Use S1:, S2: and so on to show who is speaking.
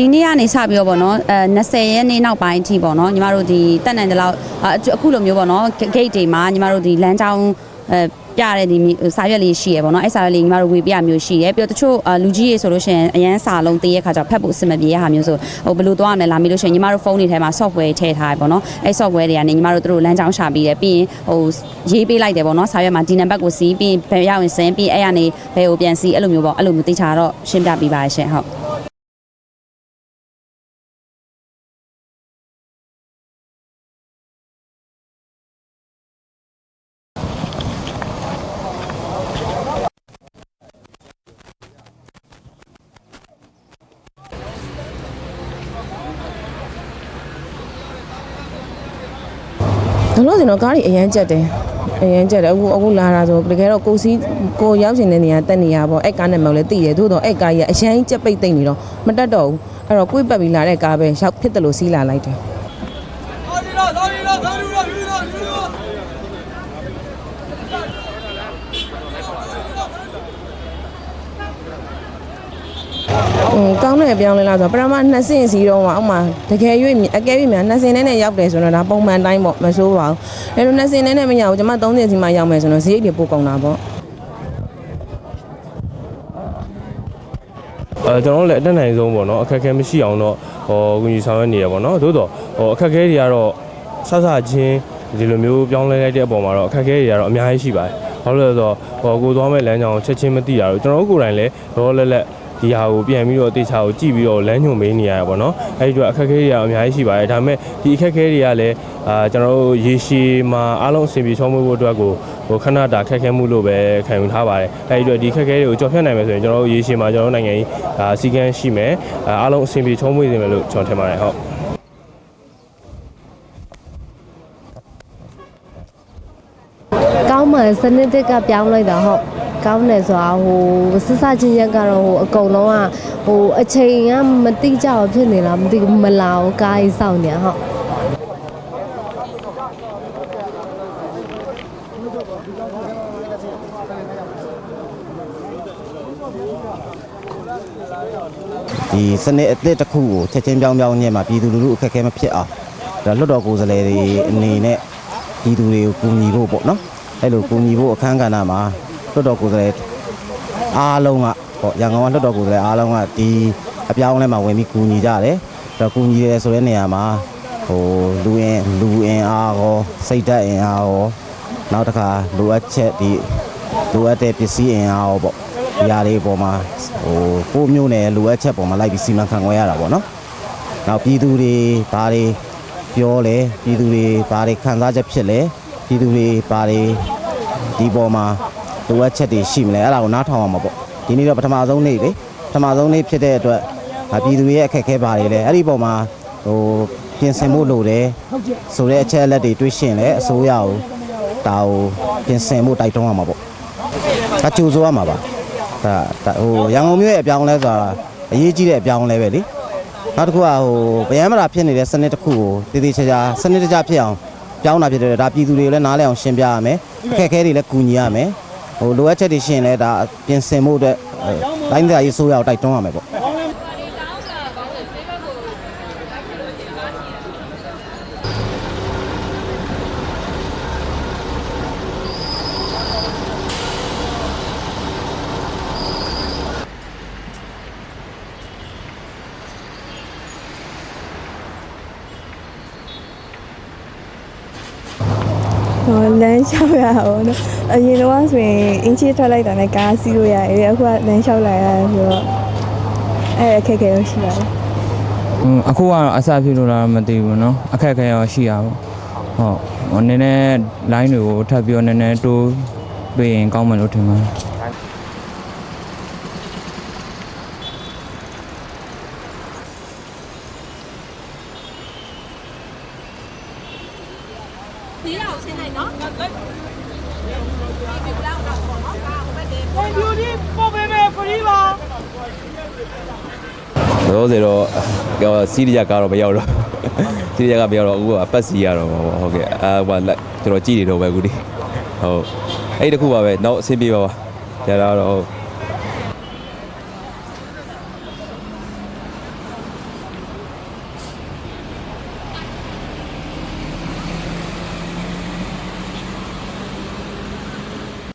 S1: ဒီနေ့ကနေစပြီးတော့ပေါ့နော်20ရက်နေ့နောက်ပိုင်းအထိပေါ့နော်ညီမတို့ဒီတက်နိုင်တဲ့လောက်အခုလိုမျိုးပေါ့နော် gate တွေမှာညီမတို့ဒီလမ်းကြောင်းပြရတဲ့ဒီစာရွက်လေးရှိရပေါ့နော်အဲ့စာရွက်လေးညီမတို့ဝေပြမျိုးရှိတယ်ပြီးတော့တချို့လူကြီးရေဆိုလို့ရှိရင်အရန်စာလုံးတည့်ရခါကျဖတ်ဖို့အဆင်မပြေရဟာမျိုးဆိုဘယ်လိုသွားရမလဲလာမိလို့ရှိရင်ညီမတို့ဖုန်းတွေထဲမှာ software ထည့်ထားရပေါ့နော်အဲ့ software တွေကနေညီမတို့တို့လမ်းကြောင်းရှာပြီးတယ်ပြီးရင်ရေးပေးလိုက်တယ်ပေါ့နော်စာရွက်မှာဒီနံပါတ်ကိုစီးပြီးဘယ်ရောက်ရင်စင်းပြီးအဲ့ရနေဘယ်ကိုပြန်စီးအဲ့လိုမျိုးပေါ့အဲ့လိုမျိုးသိချာတော့ရှင်းပြပေးပါရှင်ဟုတ်
S2: လို့ကျွန်တော်ကားကြီးအရန်ကြက်တယ်အခုလာတာဆိုတကယ်တော့ကိုရောက်ရှင်တဲ့နေရာတက်နေရပေါ့အဲ့ကားနဲ့မှလည်းသိတယ်သို့တော့အဲ့ကားကြီးအရန်ကြက်ပိတ်သိမ့်နေတော့မတက်တော့ဘူးအဲ့တော့ကိုယ်ပတ်ပြီးလာတဲ့ကားပဲရောက်ဖြစ်တယ်လို့စီးလာလိုက်တယ်ကောင်းတဲ့အပြောင်းလဲလားဆိုတော့ပထမ2ဆင့်စီတော့မှအောက်မှာတကယ်၍အကဲ၍များ2ဆင့်နဲ့ရောက်တယ်ဆိုတော့ဒါပုံမှန်တိုင်းပေါ့မဆိုးပါဘူးအဲလို2ဆင့်နဲ့မရဘူးကျွန်မ3ဆင့်စီမှရောက်မယ်ဆိုတော့ဈေးတွေပိုကုန်တာပေါ့
S3: ကျွန်တော်လည်းအတက်နိုင်ဆုံးပေါ့နော်အခက်အခဲမရှိအောင်တော့ကူညီဆောင်ရွက်နေရပေါ့နော်သို့တော့အခက်အခဲတွေကတော့ဆဆချင်းဒီလိုမျိုးပြောင်းလဲလိုက်တဲ့အပေါ်မှာတော့အခက်အခဲတွေကတော့အများကြီးရှိပါတယ်ဘာလို့လဲဆိုတော့ကိုသွားမဲ့လမ်းကြောင်းချက်ချင်းမသိရတော့ကျွန်တော်တို့ကိုယ်တိုင်လည်းတော့လက်ဒီဟာကိုပြန်ပြီးတော့အသေးချာကိုကြည့်ပြီးတော့လမ်းညွှန်ပေးနေရတာပေါ့နော်အဲဒီတော့အခက်အခဲတွေကအများကြီးရှိပါတယ်ဒါပေမဲ့ဒီအခက်အခဲတွေကလည်းကျွန်တော်တို့ရေရှည်မှာအားလုံးအဆင်ပြေချောမွေ့ဖို့အတွက်ကိုခဏတာခက်ခဲမှုလို့ပဲခံယူထားပါတယ်အဲဒီတော့ဒီခက်ခဲတွေကိုကြော်ဖြတ်နိုင်မယ်ဆိုရင်ကျွန်တော်တို့ရေရှည်မှာကျွန်တော်တို့နိုင်ငံကြီးစီကန်းရှိမယ်အားလုံးအဆင်ပြေချောမွေ့စေမယ်လို့ကျွန်တော်ထင်ပါတယ်ဟုတ်
S4: ကောင်းမှစနစ်တစ်ကပြောင်းလိုက်တာဟုတ်ကောင်းတယ်ဆိုတာဆဆချင်းရက်ကတော့အကုန်လုံးကအချိန်ကမတိကျအောင်ဖြစ်နေလားမသိဘူးမလာဘူးကားကြီးစောင့်နေဟုတ်
S5: ဒီစနစ်အသစ်တစ်ခုကိုချက်ချင်းပြောင်းညက်မှာပြည်သူလူထုအခက်အခဲမဖြစ်အောင်ဒါလွတ်တော်ကိုယ်စားလှယ်တွေအနေနဲ့ပြည်သူတွေကိုကူညီဖို့ပေါ့နော်အဲ့လိုကူညီဖို့အခမ်းကဏ္ဍမှာလွတ်တော်ကိုယ်စားလှယ်အားလုံးကပေါ့ရန်ကုန်ကလွတ်တော်ကိုယ်စားလှယ်အားလုံးကဒီအပြောင်းအလဲမှာဝင်ပြီးကူညီကြတယ်ဒါကူညီရဲဆိုတဲ့နေရာမှာလူအင်အားရောစိတ်ဓာတ်အင်အားရောနောက်တစ်ခါလိုအပ်ချက်ဒီလိုအပ်တဲ့ပစ္စည်းအင်အားရောပေါ့ဒီဟာတွေပေါ်မှာကိုမျိုးနဲ့လိုအပ်ချက်ပေါ်မှာလိုက်ပြီးစီမံခန့်ခွဲရတာပေါ့နော်နောက်ပြည်သူတွေဘာတွေပြောလဲပြည်သူတွေဘာတွေခံစားချက်ဖြစ်လဲပြည်သူတွေဘာတွေဒီပေါ်မှာလိုအပ်ချက်တွေရှိမလဲအဲ့ဒါကိုနားထောင်အောင်ပါပေါ့ဒီနေ့တော့ပထမဆုံးနေ့လေပထမဆုံးနေ့ဖြစ်တဲ့အတွက်ပြည်သူတွေရဲ့အခက်အခဲဘာတွေလဲအဲ့ဒီပေါ်မှာပြင်ဆင်ဖို့လိုတယ်ဆိုတဲ့အချက်အလက်တွေတွေးရှင်းလဲအစိုးရကိုဒါကိုပြင်ဆင်ဖို့တိုက်တွန်းရမှာပေါ့အကျိုးဆိုရမှာပါဒါရန်ကုန်မြို့ရဲ့အပြောင်းလဲဆိုတာအရေးကြီးတဲ့အပြောင်းလဲပဲလေနောက်တစ်ခုကဗျမ်းမရာဖြစ်နေတဲ့စနစ်တစ်ခုကိုတည်တည်ချာချာစနစ်တကျဖြစ်အောင်ပြောင်းတာဖြစ်တယ်ဒါပြည်သူတွေကိုလည်းနားလည်အောင်ရှင်းပြရမယ်အခက်အခဲတွေလည်းကူညီရမယ်လိုအပ်ချက်တွေရှင်းလဲဒါပြင်ဆင်ဖို့အတွက်တိုင်းဒေသကြီးဆိုးရအောင်တိုက်တွန်းရမယ်ပေါ့
S6: လမ်းလျှောက်ရအောင်နော်အရင်တော့ဆိုရင်အင်းချီထွက်လိုက်တာနဲ့ကားစီးလို့ရတယ်အခုကလမ်းလျှောက်လိုက်ရတယ်ဆိုတော့အခက်အခဲရောရှိပါတယ်
S7: အခုကတော့အစဖြစ်လို့လားမသိဘူးเนาะအခက်အခဲရောရှိရပါဟုတ်နည်းနည်း line တွေကိုထပ်ပြီးတော့နည်းနည်းတိုးတွေ့ရင်ကောင်းမယ်လို့ထင်ပါတယ်
S1: ဒီအောင်ရှင်းလိုက်နော်ဒီပြလောက်တော့ပေါ့နော်ကားဟိုဘက်တည်း
S8: တော့ဆိုတော့စီးရကတော့မရောက်တော့စီးရကမရောက်တော့အခုကပတ်စီရတော့ဟုတ်ကဲ့ဟိုကျွန်တော်ကြည့်နေတော့ပဲအခုဒီဟုတ်အဲ့တခုပါပဲနောက်အဆင်ပြေပါပါကြာတော့